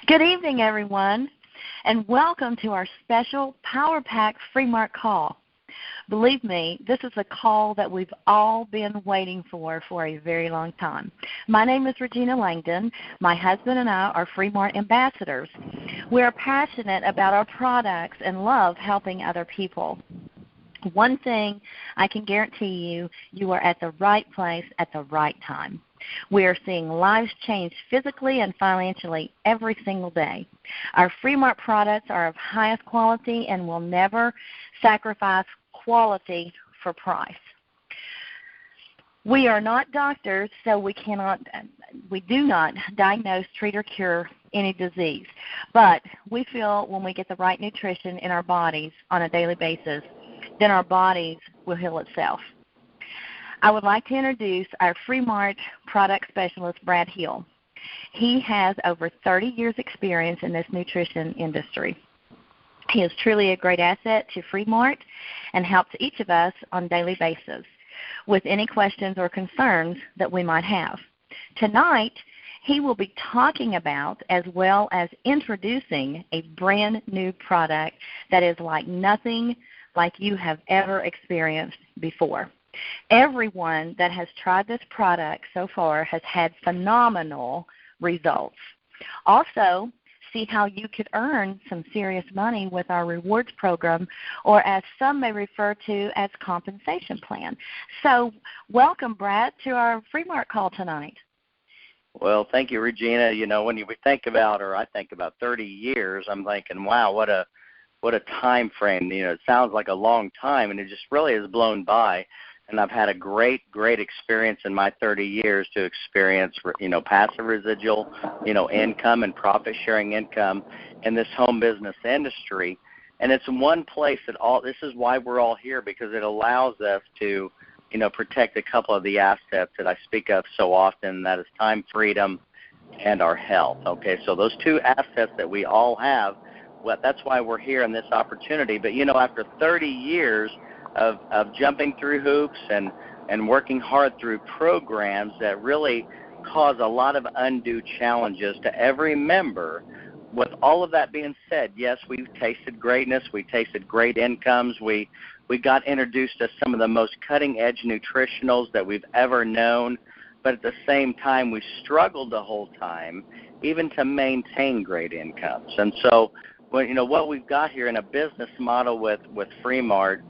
Good evening, everyone, and welcome to our special Power Pack Free-Mart call. Believe me, this is a call that we've all been waiting for a very long time. My name is Regina Langdon. My husband and I are Free-Mart ambassadors. We are passionate about our products and love helping other people. One thing I can guarantee you, you are at the right place at the right time. We are seeing lives change physically and financially every single day. Our Free-Mart products are of highest quality and will never sacrifice quality for price. We are not doctors, so we do not diagnose, treat, or cure any disease. But we feel when we get the right nutrition in our bodies on a daily basis, then our bodies will heal itself. I would like to introduce our Free-Mart product specialist, Brad Hill. He has over 30 years' experience in this nutrition industry. He is truly a great asset to Free-Mart and helps each of us on a daily basis with any questions or concerns that we might have. Tonight, he will be talking about as well as introducing a brand new product that is like nothing like you have ever experienced before. Everyone that has tried this product so far has had phenomenal results. Also, see how you could earn some serious money with our rewards program, or as some may refer to as compensation plan. So welcome, Brad, to our Free-Mart call tonight. Well, thank you, Regina. You know, when we think about, or I think about 30 years, I'm thinking, wow, what a time frame. You know, it sounds like a long time, and it just really has blown by. And I've had a great experience in my 30 years to experience, passive residual, income and profit-sharing income in this home business industry. And it's one place that this is why we're all here, because it allows us to, protect a couple of the assets that I speak of so often, that is time, freedom, and our health. Okay, so those two assets that we all have, well, that's why we're here in this opportunity. But, after 30 years of jumping through hoops and working hard through programs that really cause a lot of undue challenges to every member. With all of that being said, yes, we've tasted greatness. We tasted great incomes. We got introduced to some of the most cutting-edge nutritionals that we've ever known. But at the same time, we struggled the whole time even to maintain great incomes. And so, what we've got here in a business model with Free-Mart,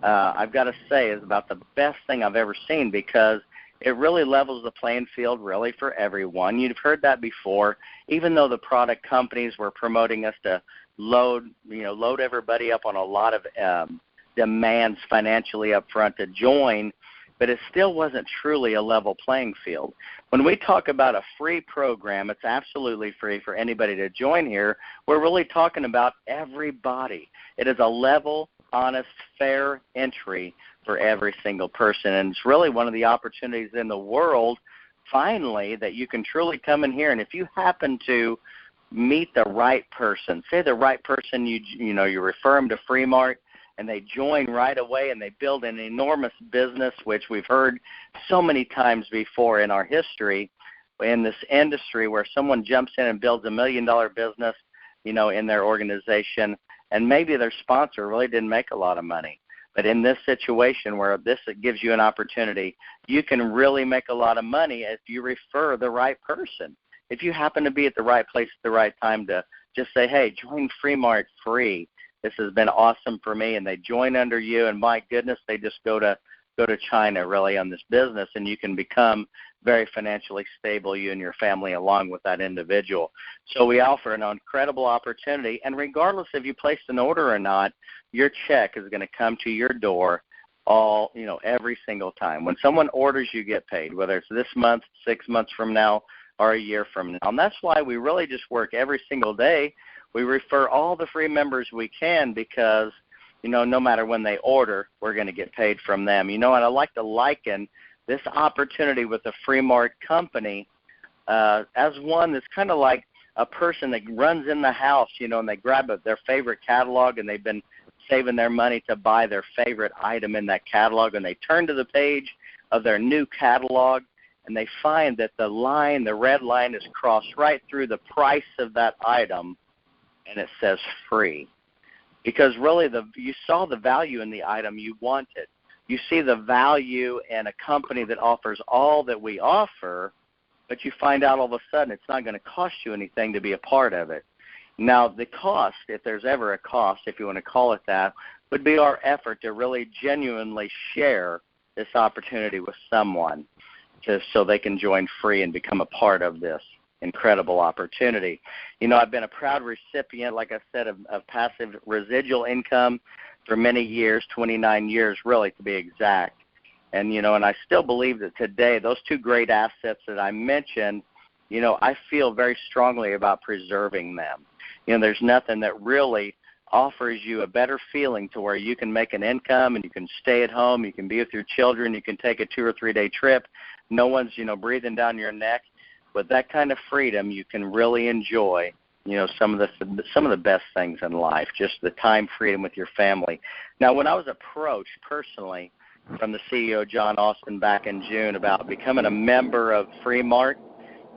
I've got to say, is about the best thing I've ever seen, because it really levels the playing field really for everyone. You've heard that before. Even though the product companies were promoting us to load everybody up on a lot of demands financially up front to join, but it still wasn't truly a level playing field. When we talk about a free program, it's absolutely free for anybody to join here. We're really talking about everybody. It is a level, honest, fair entry for every single person. And it's really one of the opportunities in the world, finally, that you can truly come in here. And if you happen to meet the right person, say the right person, you refer them to Free-Mart, and they join right away and they build an enormous business, which we've heard so many times before in our history, in this industry, where someone jumps in and builds $1 million business, in their organization, and maybe their sponsor really didn't make a lot of money. But in this situation where this gives you an opportunity, you can really make a lot of money if you refer the right person. If you happen to be at the right place at the right time to just say, hey, join Free-Mart free. This has been awesome for me. And they join under you, and my goodness, they just go to China really on this business, and you can become very financially stable, you and your family, along with that individual. So we offer an incredible opportunity, and regardless if you placed an order or not, your check is going to come to your door every single time. When someone orders, you get paid, whether it's this month, 6 months from now, or a year from now. And that's why we really just work every single day. We refer all the free members we can, because no matter when they order, we're going to get paid from them. And I like to liken this opportunity with the Free-Mart company as one that's kind of like a person that runs in the house, and they grab their favorite catalog, and they've been saving their money to buy their favorite item in that catalog, and they turn to the page of their new catalog, and they find that the red line is crossed right through the price of that item, and it says free. Because really you saw the value in the item you wanted. You see the value in a company that offers all that we offer, but you find out all of a sudden it's not going to cost you anything to be a part of it. Now, the cost, if there's ever a cost, if you want to call it that, would be our effort to really genuinely share this opportunity with someone so they can join free and become a part of this incredible opportunity. I've been a proud recipient, like I said, of passive residual income for many years, 29 years really to be exact. And, and I still believe that today those two great assets that I mentioned, I feel very strongly about preserving them. There's nothing that really offers you a better feeling to where you can make an income and you can stay at home, you can be with your children, you can take a 2 or 3 day trip. No one's, breathing down your neck. With that kind of freedom, you can really enjoy, some of the best things in life, just the time freedom with your family. Now, when I was approached personally from the CEO, John Austin, back in June about becoming a member of Free-Mart,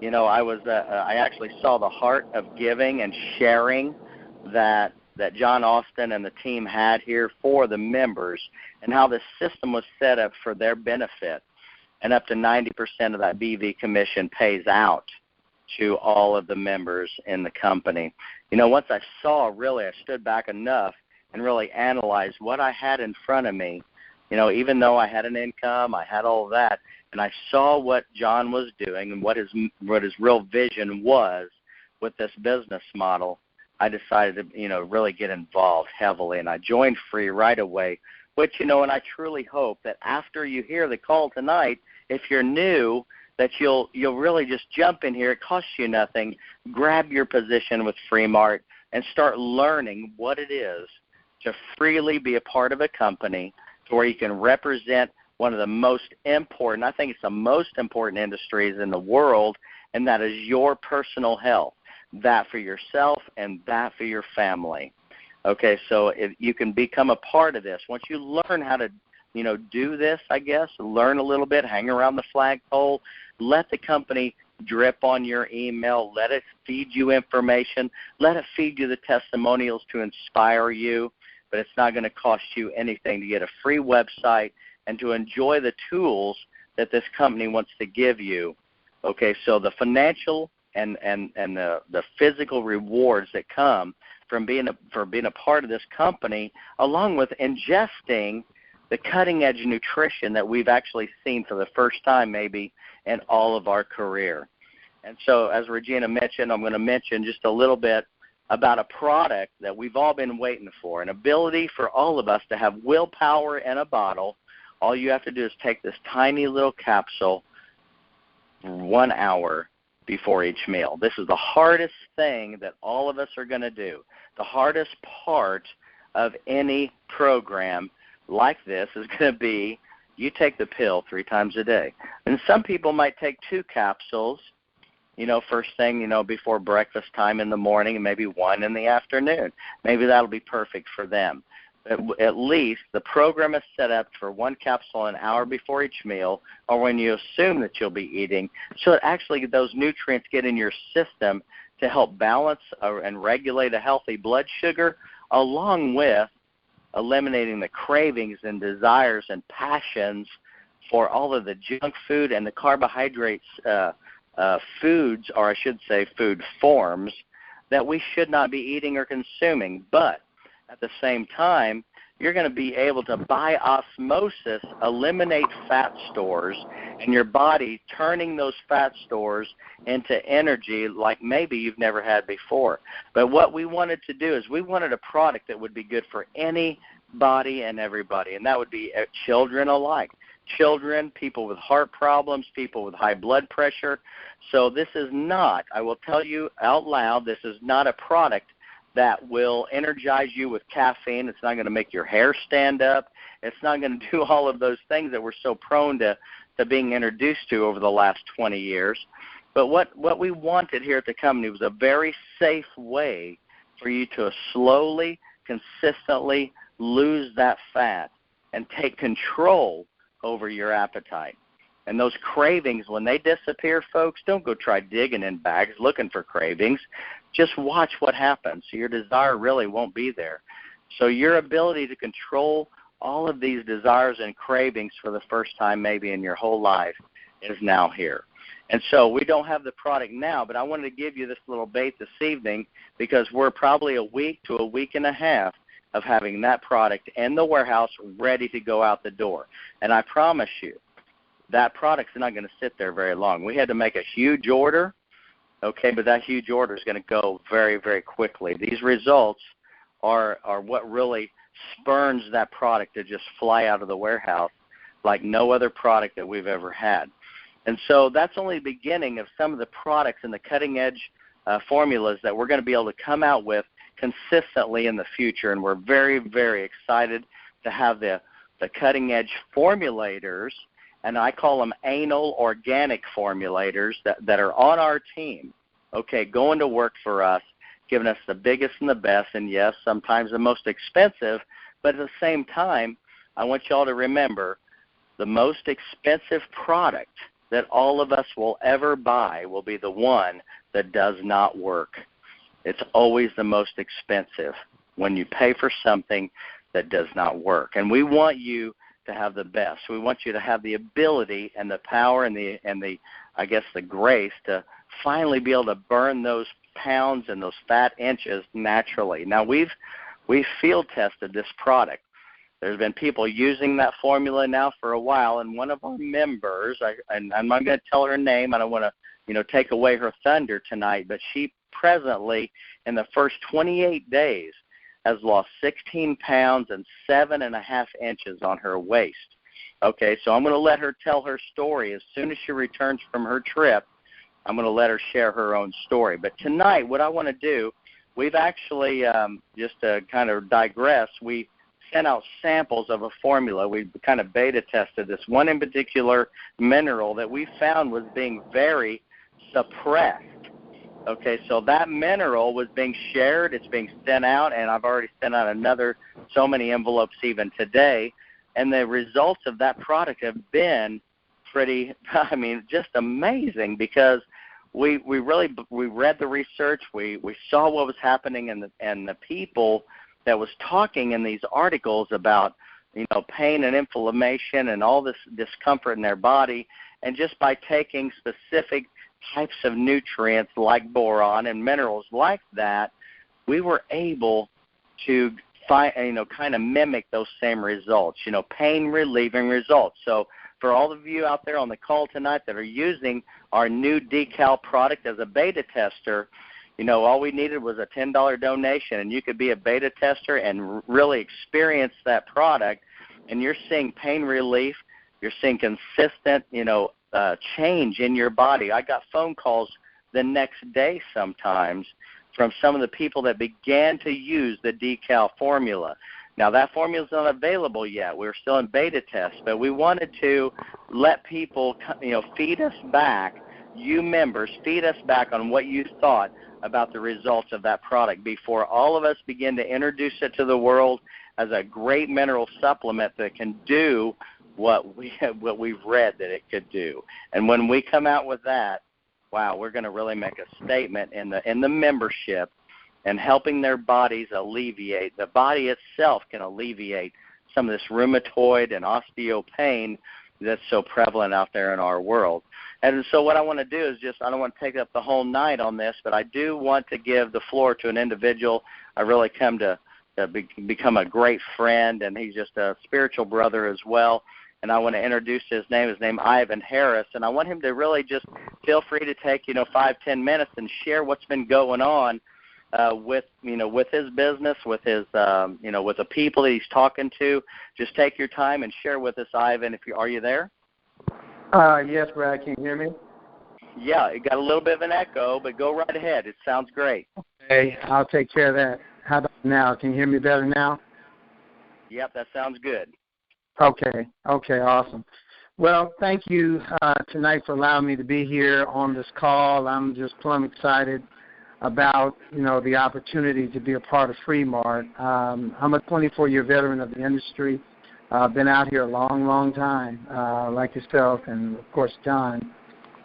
I actually saw the heart of giving and sharing that John Austin and the team had here for the members and how the system was set up for their benefit. And up to 90% of that BV commission pays out to all of the members in the company. Once I stood back enough and really analyzed what I had in front of me, even though I had an income, I had all of that, and I saw what John was doing and what his real vision was with this business model, I decided to, really get involved heavily, and I joined Free right away, which, and I truly hope that after you hear the call tonight, if you're new, that you'll really just jump in here. It costs you nothing. Grab your position with Free-Mart and start learning what it is to freely be a part of a company to where you can represent one of the most important, I think it's the most important industries in the world, and that is your personal health, that for yourself and that for your family. Okay, so if you can become a part of this. Once you learn how to do this, I guess, learn a little bit, hang around the flagpole, let the company drip on your email, let it feed you information, let it feed you the testimonials to inspire you, but it's not going to cost you anything to get a free website and to enjoy the tools that this company wants to give you. Okay, so the financial and the physical rewards that come from being a part of this company, along with ingesting the cutting-edge nutrition that we've actually seen for the first time maybe in all of our career. And so as Regina mentioned, I'm going to mention just a little bit about a product that we've all been waiting for, an ability for all of us to have willpower in a bottle. All you have to do is take this tiny little capsule 1 hour before each meal. This is the hardest thing that all of us are going to do. The hardest part of any program like this is going to be you take the pill 3 times a day. And some people might take 2 capsules, first thing, before breakfast time in the morning and maybe 1 in the afternoon. Maybe that'll be perfect for them. But at least the program is set up for 1 capsule an hour before each meal or when you assume that you'll be eating, so that actually those nutrients get in your system to help balance and regulate a healthy blood sugar, along with eliminating the cravings and desires and passions for all of the junk food and the carbohydrates foods, or I should say food forms, that we should not be eating or consuming. But at the same time, you're going to be able to, by osmosis, eliminate fat stores in your body, turning those fat stores into energy like maybe you've never had before. But what we wanted to do is we wanted a product that would be good for anybody and everybody, and that would be children alike. Children, people with heart problems, people with high blood pressure. So this is not, I will tell you out loud, this is not a product that will energize you with caffeine. It's not going to make your hair stand up. It's not going to do all of those things that we're so prone to being introduced to over the last 20 years. But what we wanted here at the company was a very safe way for you to slowly, consistently lose that fat and take control over your appetite. And those cravings, when they disappear, folks, don't go try digging in bags looking for cravings. Just watch what happens. Your desire really won't be there. So your ability to control all of these desires and cravings for the first time maybe in your whole life is now here. And so we don't have the product now, but I wanted to give you this little bait this evening because we're probably a week to a week and a half of having that product in the warehouse ready to go out the door. And I promise you, that product's not going to sit there very long. We had to make a huge order, okay, but that huge order is going to go very, very quickly. These results are what really spurns that product to just fly out of the warehouse like no other product that we've ever had. And so that's only the beginning of some of the products and the cutting-edge formulas that we're going to be able to come out with consistently in the future. And we're very, very excited to have the cutting-edge formulators, and I call them anal organic formulators that are on our team, okay, going to work for us, giving us the biggest and the best, and yes, sometimes the most expensive, but at the same time, I want you all to remember the most expensive product that all of us will ever buy will be the one that does not work. It's always the most expensive when you pay for something that does not work. And we want you to have the best. We want you to have the ability and the power and the I guess the grace to finally be able to burn those pounds and those fat inches naturally. Now we've field tested this product. There's been people using that formula now for a while, and one of our members, and I'm not going to tell her name, I don't want to take away her thunder tonight, but she presently in the first 28 days has lost 16 pounds and 7.5 inches on her waist. Okay, so I'm going to let her tell her story. As soon as she returns from her trip, I'm going to let her share her own story. But tonight, what I want to do, we've actually, just to kind of digress, we sent out samples of a formula. We kind of beta tested this one in particular mineral that we found was being very suppressed. Okay, so that mineral was being shared, it's being sent out, and I've already sent out another so many envelopes even today, and the results of that product have been pretty, just amazing because we read the research, we saw what was happening, and the people that was talking in these articles about, pain and inflammation and all this discomfort in their body, and just by taking specific types of nutrients like boron and minerals like that, we were able to find, kind of mimic those same results, pain relieving results. So for all of you out there on the call tonight that are using our new Decal product as a beta tester, all we needed was a $10 donation, and you could be a beta tester and really experience that product, and you're seeing pain relief, you're seeing consistent, change in your body. I got phone calls the next day sometimes from some of the people that began to use the Decal formula. Now, that formula is not available yet. We're still in beta test, but we wanted to let people, feed us back, you members, feed us back on what you thought about the results of that product before all of us begin to introduce it to the world as a great mineral supplement that can do what we've read that it could do. And when we come out with that, wow, we're going to really make a statement in the membership and helping their bodies alleviate. The body itself can alleviate some of this rheumatoid and osteo pain that's so prevalent out there in our world. And so what I want to do is I don't want to take up the whole night on this, but I do want to give the floor to an individual I really come to become a great friend, and he's just a spiritual brother as well. And I want to introduce his name, Ivan Harris, and I want him to really just feel free to take, 5-10 minutes and share what's been going on with his business, with his, with the people that he's talking to. Just take your time and share with us, Ivan. Are you there? Yes, Brad. Can you hear me? Yeah, it got a little bit of an echo, but go right ahead. It sounds great. Okay, I'll take care of that. How about now? Can you hear me better now? Yep, that sounds good. Okay, awesome. Well, thank you tonight for allowing me to be here on this call. I'm just plumb excited about, the opportunity to be a part of Free Mart. I'm a 24-year veteran of the industry. been out here a long, long time, like yourself and, of course, John.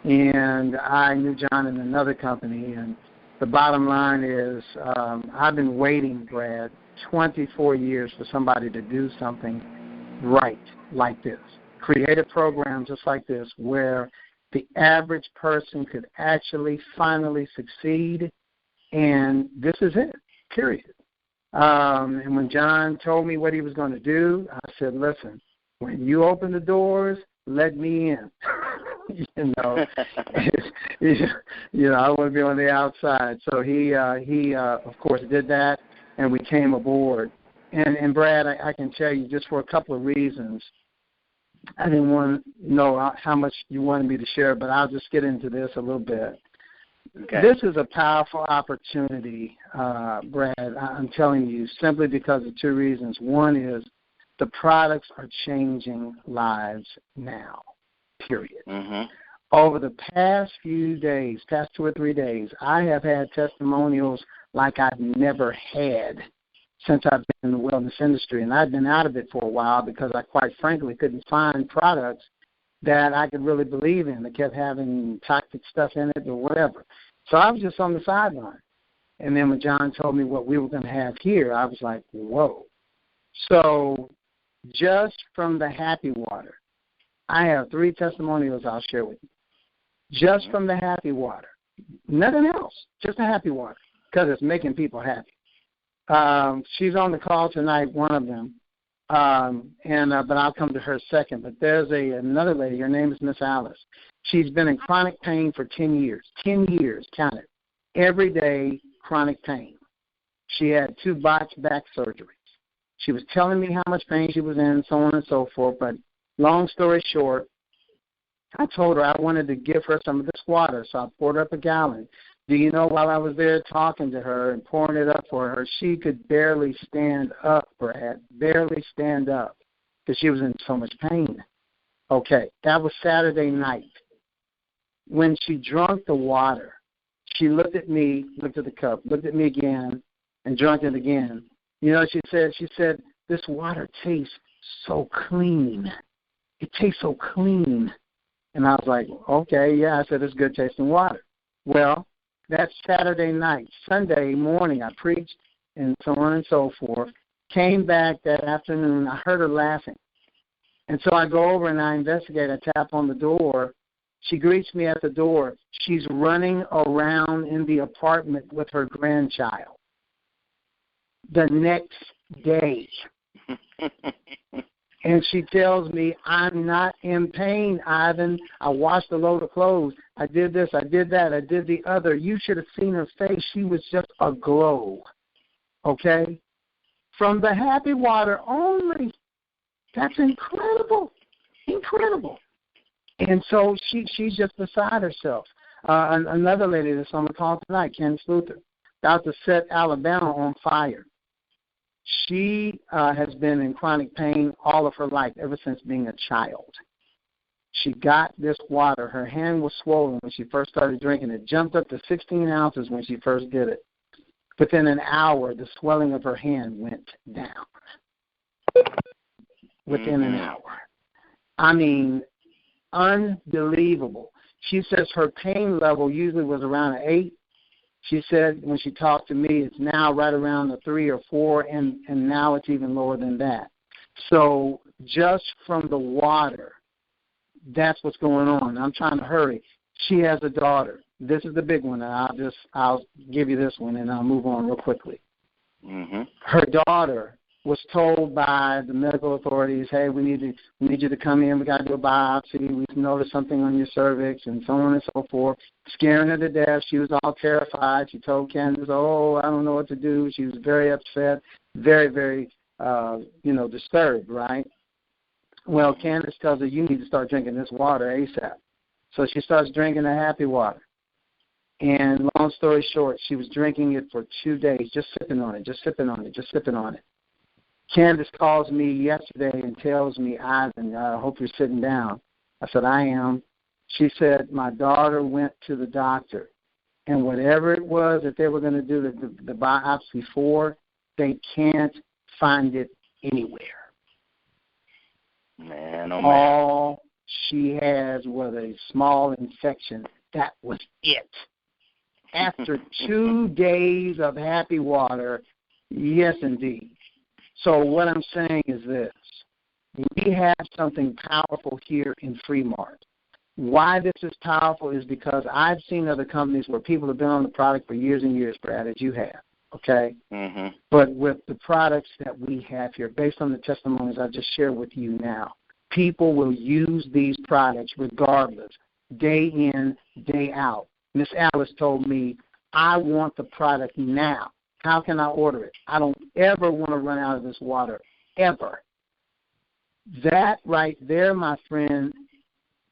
And I knew John in another company. And the bottom line is I've been waiting, Brad, 24 years for somebody to do something right like this. Create a program just like this where the average person could actually finally succeed, and this is it, period. And when John told me what he was going to do, I said, listen, when you open the doors, let me in. you know, I want to be on the outside. So he of course, did that, and we came aboard. And Brad, I can tell you just for a couple of reasons, I didn't want to know how much you wanted me to share, but I'll just get into this a little bit. Okay. This is a powerful opportunity, Brad, I'm telling you, simply because of two reasons. One is the products are changing lives now, period. Mm-hmm. Over the past few days, past 2 or 3 days, I have had testimonials like I've never had since I've been in the wellness industry. And I've been out of it for a while because I quite frankly couldn't find products that I could really believe in. They kept having toxic stuff in it or whatever. So I was just on the sideline. And then when John told me what we were going to have here, I was like, whoa. So just from the Happy Water, I have 3 testimonials I'll share with you. Just from the Happy Water. Nothing else, just the Happy Water, because it's making people happy. She's on the call tonight, one of them, but I'll come to her second. But there's another lady. Her name is Miss Alice. She's been in chronic pain for 10 years. 10 years, count it. Every day, chronic pain. She had 2 botched back surgeries. She was telling me how much pain she was in, so on and so forth. But long story short, I told her I wanted to give her some of this water, so I poured up a gallon. Do you know, while I was there talking to her and pouring it up for her, she could barely stand up, Brad, barely stand up, because she was in so much pain. Okay, that was Saturday night. When she drank the water, she looked at me, looked at the cup, looked at me again, and drank it again. You know, she said, this water tastes so clean. It tastes so clean. And I was like, okay, yeah. I said, it's good tasting water. Well, that's Saturday night. Sunday morning, I preached and so on and so forth. Came back that afternoon. I heard her laughing. And so I go over and I investigate. I tap on the door. She greets me at the door. She's running around in the apartment with her grandchild. The next day. And she tells me, I'm not in pain, Ivan. I washed a load of clothes. I did this, I did that, I did the other. You should have seen her face. She was just aglow. Okay? From the Happy Water only. That's incredible. Incredible. And so she's just beside herself. Another lady that's on the call tonight, Candace Luther, about to set Alabama on fire. She has been in chronic pain all of her life, ever since being a child. She got this water. Her hand was swollen when she first started drinking it. Jumped up to 16 ounces when she first did it. Within an hour, the swelling of her hand went down. Within an hour. I mean, unbelievable. She says her pain level usually was around an 8. She said when she talked to me, it's now right around the 3 or 4, and now it's even lower than that. So just from the water, that's what's going on. I'm trying to hurry. She has a daughter. This is the big one, and I'll give you this one, and I'll move on real quickly. Mm-hmm. Her daughter was told by the medical authorities, hey, we need you to come in. We got to do a biopsy. We noticed something on your cervix, and so on and so forth. Scaring her to death. She was all terrified. She told Candace, oh, I don't know what to do. She was very upset, very, very, disturbed, right? Well, Candace tells her, you need to start drinking this water ASAP. So she starts drinking the Happy Water. And long story short, she was drinking it for 2 days, just sipping on it, just sipping on it, just sipping on it. Candace calls me yesterday and tells me, Ivan, I hope you're sitting down. I said, I am. She said, my daughter went to the doctor, and whatever it was that they were going to do the biopsy for, they can't find it anywhere. Man, oh man. All she has was a small infection. That was it. After 2 days of happy water, yes, indeed. So what I'm saying is this. We have something powerful here in Fremart. Why this is powerful is because I've seen other companies where people have been on the product for years and years, Brad, as you have, okay? Mm-hmm. But with the products that we have here, based on the testimonies I just shared with you now, people will use these products regardless, day in, day out. Miss Alice told me, I want the product now. How can I order it? I don't ever want to run out of this water, ever. That right there, my friend,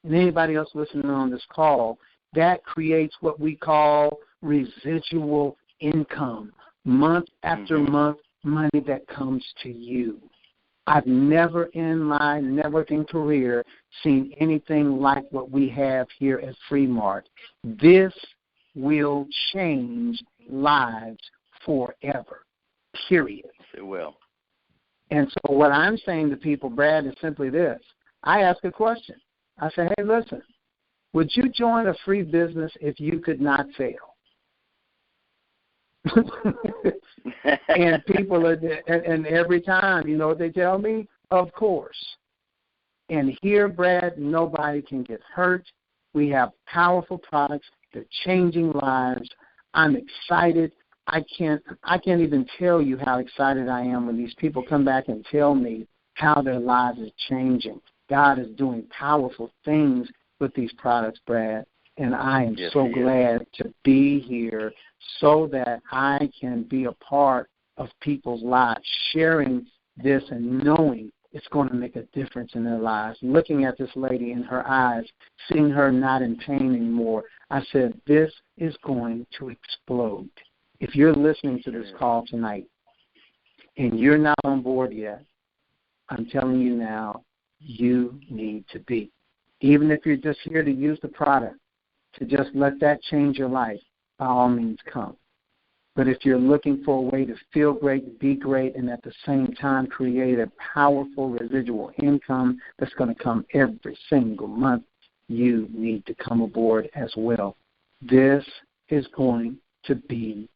and anybody else listening on this call, that creates what we call residual income, month after month, money that comes to you. I've never in my networking career seen anything like what we have here at Fremart. This will change lives forever, period. It will. And so what I'm saying to people, Brad, is simply this. I ask a question. I say, hey, listen, would you join a free business if you could not fail? And people are, and every time, you know what they tell me? Of course. And here, Brad, nobody can get hurt. We have powerful products. They're changing lives. I'm excited. I can't even tell you how excited I am when these people come back and tell me how their lives are changing. God is doing powerful things with these products, Brad, and I am so glad to be here so that I can be a part of people's lives, sharing this and knowing it's going to make a difference in their lives. Looking at this lady in her eyes, seeing her not in pain anymore, I said, this is going to explode. If you're listening to this call tonight and you're not on board yet, I'm telling you now, you need to be. Even if you're just here to use the product, to just let that change your life, by all means come. But if you're looking for a way to feel great, be great, and at the same time create a powerful residual income that's going to come every single month, you need to come aboard as well. This is going to be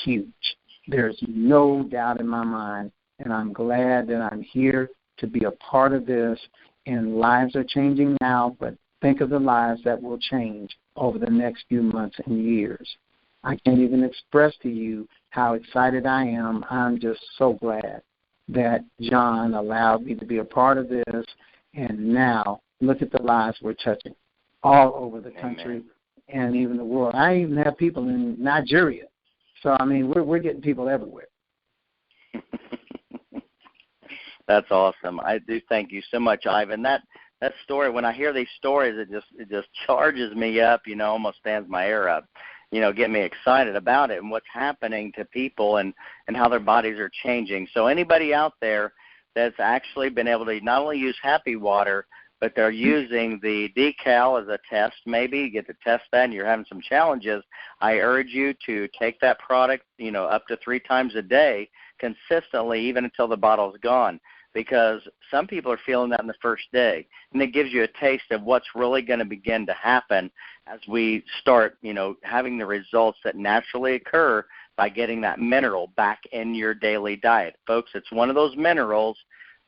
huge. There's no doubt in my mind, and I'm glad that I'm here to be a part of this, and lives are changing now, but think of the lives that will change over the next few months and years. I can't even express to you how excited I am. I'm just so glad that John allowed me to be a part of this, and now look at the lives we're touching all over the country and even the world. I even have people in Nigeria. So, I mean, we're getting people everywhere. That's awesome. I do thank you so much, Ivan. That story, when I hear these stories, it just charges me up, almost stands my hair up, get me excited about it and what's happening to people and how their bodies are changing. So anybody out there that's actually been able to not only use Happy Water, but they're using the decal as a test, maybe you get to test that and you're having some challenges, I urge you to take that product, up to 3 times a day consistently, even until the bottle's gone. Because some people are feeling that in the first day, and it gives you a taste of what's really going to begin to happen as we start, having the results that naturally occur by getting that mineral back in your daily diet. Folks, it's one of those minerals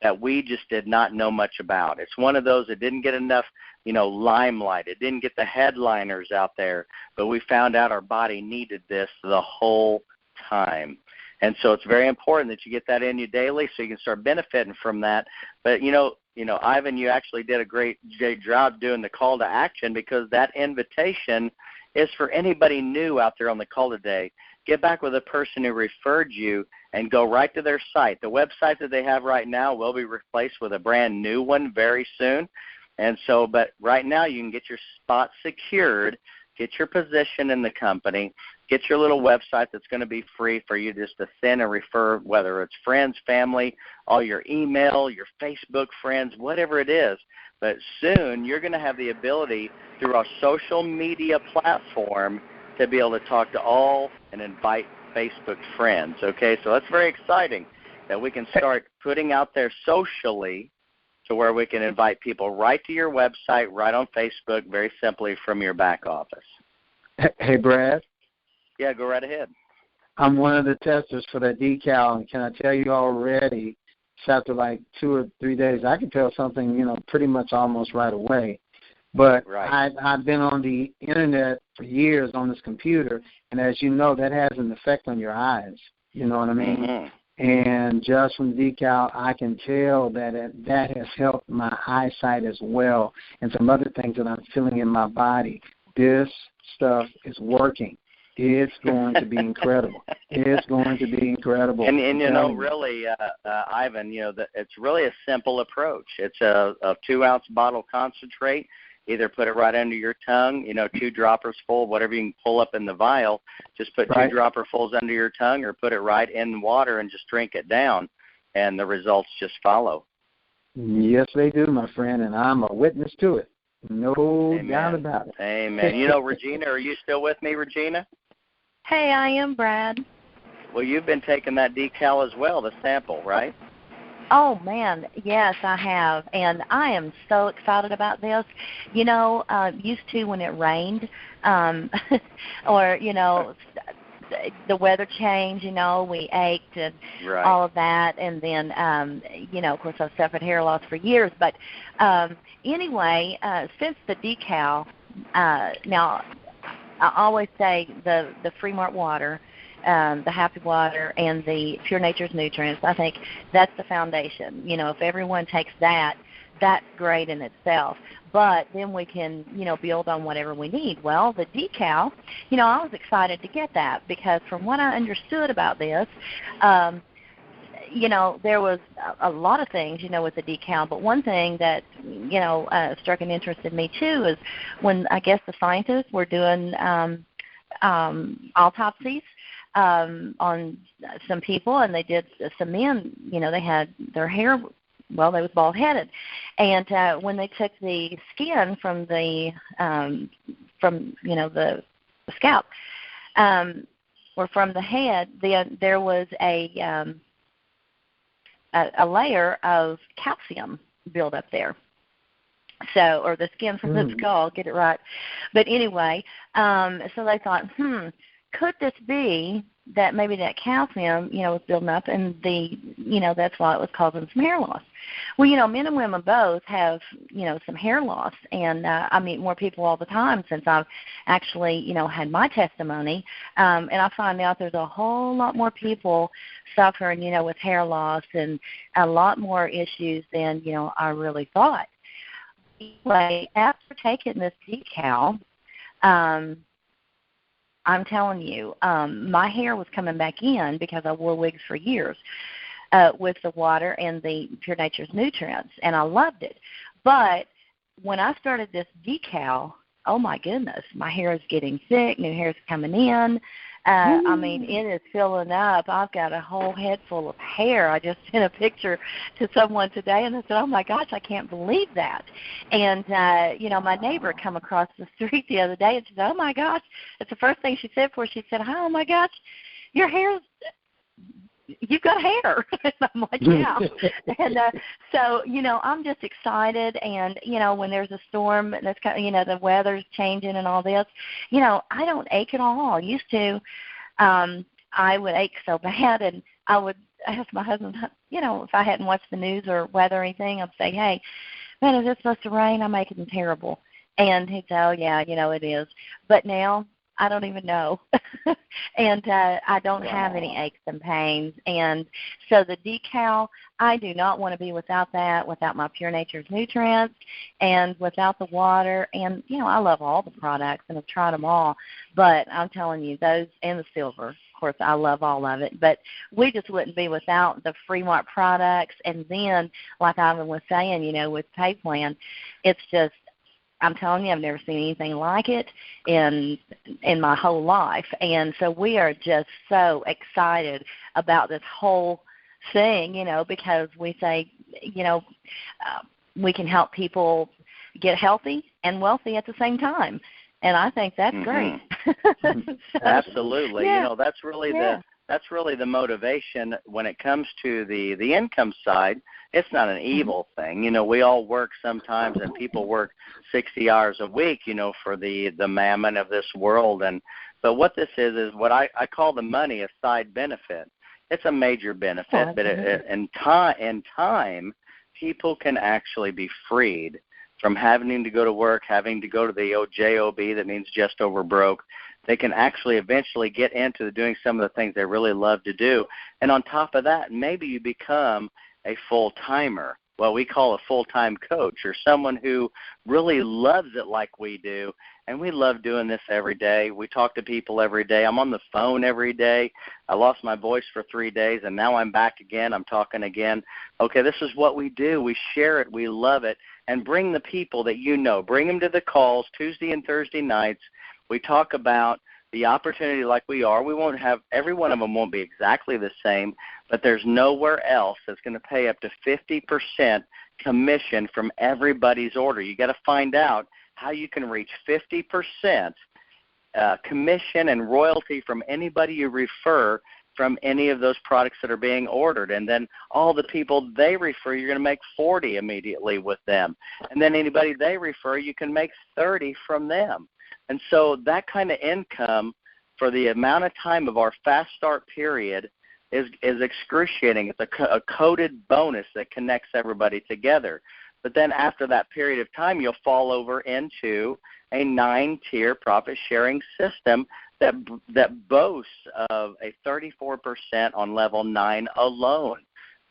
that we just did not know much about. It's one of those that didn't get enough, limelight. It didn't get the headliners out there, but we found out our body needed this the whole time. And so it's very important that you get that in you daily so you can start benefiting from that. But, Ivan, you actually did a great job doing the call to action, because that invitation is for anybody new out there on the call today. Get back with the person who referred you and go right to their site. The website that they have right now will be replaced with a brand new one very soon. And so, but right now you can get your spot secured, get your position in the company, get your little website that's going to be free for you just to send and refer, whether it's friends, family, all your email, your Facebook friends, whatever it is. But soon you're going to have the ability through our social media platform to be able to talk to all and invite Facebook friends. Okay, so that's very exciting that we can start putting out there socially to where we can invite people right to your website, right on Facebook, very simply from your back office. Hey, Brad. Yeah, go right ahead. I'm one of the testers for that decal, and can I tell you already, it's after like 2 or 3 days, I can tell something, pretty much almost right away. But right. I've been on the Internet for years on this computer, and as you know, that has an effect on your eyes. You know what I mean? Mm-hmm. And just from the decal, I can tell that that has helped my eyesight as well, and some other things that I'm feeling in my body. This stuff is working. It's going to be incredible. It's going to be incredible. And really, Ivan, it's really a simple approach. It's a 2-ounce bottle concentrate. Either put it right under your tongue, 2 droppers full, whatever you can pull up in the vial. Just put 2 dropperfuls under your tongue, or put it right in water and just drink it down, and the results just follow. Yes, they do, my friend, and I'm a witness to it. No Amen. Doubt about it. Amen. Regina, are you still with me, Regina? Hey, I am, Brad. Well, you've been taking that decal as well, the sample, right? Oh, man, yes, I have, and I am so excited about this. Used to when it rained or, the weather changed, we ached and all of that, and then, of course, I've suffered hair loss for years. But anyway, since the decal, now I always say the Free-Mart water, the Happy Water, and the Pure Nature's Nutrients, I think that's the foundation. If everyone takes that, that's great in itself. But then we can, build on whatever we need. Well, the decal, I was excited to get that because from what I understood about this, there was a lot of things, with the decal. But one thing that, struck an interest in me, too, is when I guess the scientists were doing autopsies on some people, and they did some men, they had their hair, well, they was bald-headed. And when they took the skin from the the scalp or from the head, there was a layer of calcium built up there. So, or the skin from the skull, get it right. But anyway, so they thought, could this be that maybe that calcium, was building up, and that's why it was causing some hair loss. Well, men and women both have, some hair loss, and I meet more people all the time since I've actually, had my testimony, and I find out there's a whole lot more people suffering, with hair loss and a lot more issues than, I really thought. Anyway, after taking this decal, I'm telling you, my hair was coming back in because I wore wigs for years with the water and the Pure Nature's Nutrients, and I loved it. But when I started this decal, oh, my goodness, my hair is getting thick, new hair is coming in. I mean, it is filling up. I've got a whole head full of hair. I just sent a picture to someone today, and I said, oh, my gosh, I can't believe that. And, my neighbor come across the street the other day, and she said, oh, my gosh. It's the first thing she said before she said, oh, my gosh, your hair is – you've got hair. And I'm like, yeah. And so, I'm just excited. And, when there's a storm, that's kind of, the weather's changing and all this, I don't ache at all. Used to, I would ache so bad, and I would ask my husband, if I hadn't watched the news or weather or anything, I'd say, hey, man, is it supposed to rain? I'm aching terrible. And he'd say, oh, yeah, it is. But now, I don't even know. And I don't have any aches and pains. And so the decal, I do not want to be without that, without my Pure Nature's Nutrients, and without the water. And, I love all the products, and I've tried them all. But I'm telling you, those and the silver, of course, I love all of it. But we just wouldn't be without the Free-Mart products. And then, like Ivan was saying, with Pay Plan, it's just, I'm telling you, I've never seen anything like it in my whole life. And so we are just so excited about this whole thing, because we say, we can help people get healthy and wealthy at the same time. And I think that's great. So, absolutely. Yeah. That's really that's really the motivation when it comes to the income side. It's not an evil thing. You know, we all work sometimes, and people work 60 hours a week, you know, for the mammon of this world. But what this is what I call the money a side benefit. It's a major benefit, but in time, people can actually be freed from having to go to work, having to go to the JOB, that means just over broke. They can actually eventually get into doing some of the things they really love to do. And on top of that, maybe you become a full-timer, what we call a full-time coach, or someone who really loves it like we do. And we love doing this every day. We talk to people every day. I'm on the phone every day. I lost my voice for 3 days, and now I'm back again. I'm talking again. Okay, this is what we do. We share it. We love it. And bring the people that you know. Bring them to the calls Tuesday and Thursday nights. We talk about the opportunity like we are. We won't have, every one of them won't be exactly the same, but there's nowhere else that's going to pay up to 50% commission from everybody's order. You got to find out how you can reach 50% commission and royalty from anybody you refer from any of those products that are being ordered. And then all the people they refer, you're going to make 40 immediately with them. And then anybody they refer, you can make 30 from them. And so that kind of income for the amount of time of our fast start period is excruciating. It's a coded bonus that connects everybody together. But then after that period of time, you'll fall over into a 9-tier profit-sharing system that boasts of a 34% on level 9 alone.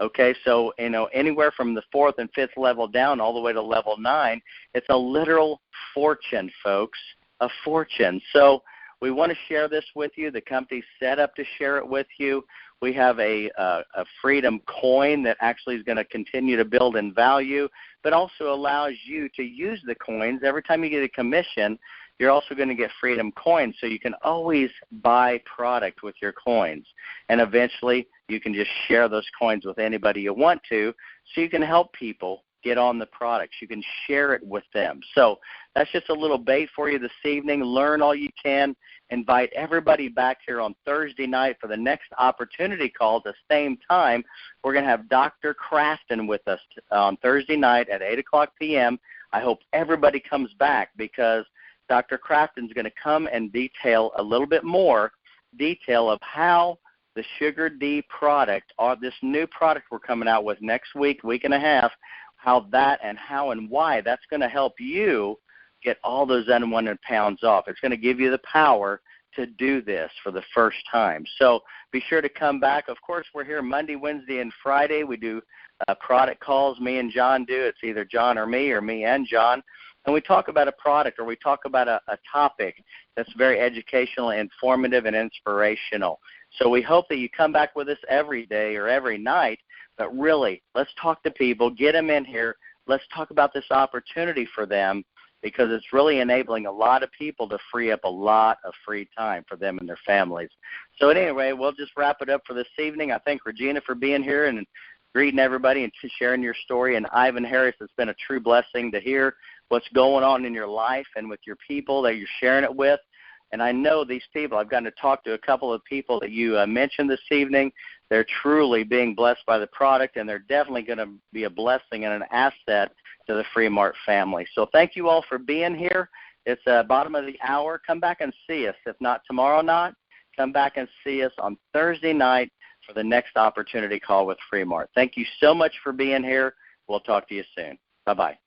Okay, so, you know, anywhere from the 4th and 5th level down all the way to level 9, it's a literal fortune, folks, a fortune. So we want to share this with you. The company's set up to share it with you. We have a Freedom coin that actually is going to continue to build in value, but also allows you to use the coins. Every time you get a commission, you're also going to get Freedom coins, so you can always buy product with your coins. And eventually you can just share those coins with anybody you want to, so you can help people get on the products. You can share it with them. So that's just a little bait for you this evening. Learn all you can. Invite everybody back here on Thursday night for the next opportunity call at the same time. We're going to have Dr. Crafton with us on Thursday night at 8 o'clock p.m. I hope everybody comes back, because Dr. Crafton is going to come and detail a little bit more detail of how the Sugar D product, or this new product we're coming out with next week and a half, how and why that's going to help you get all those unwanted pounds off. It's going to give you the power to do this for the first time. So be sure to come back. Of course, we're here Monday, Wednesday, and Friday. We do product calls. Me and John do. It's either John or me and John. And we talk about a product, or we talk about a topic that's very educational, informative, and inspirational. So we hope that you come back with us every day or every night. But really, let's talk to people, get them in here. Let's talk about this opportunity for them, because it's really enabling a lot of people to free up a lot of free time for them and their families. So anyway, we'll just wrap it up for this evening. I thank Regina for being here and greeting everybody and sharing your story. And Ivan Harris, it's been a true blessing to hear what's going on in your life and with your people that you're sharing it with. And I know these people, I've gotten to talk to a couple of people that you mentioned this evening. They're truly being blessed by the product, and they're definitely going to be a blessing and an asset to the Free Mart family. So thank you all for being here. It's bottom of the hour. Come back and see us. If not tomorrow night, come back and see us on Thursday night for the next opportunity call with Free Mart. Thank you so much for being here. We'll talk to you soon. Bye-bye.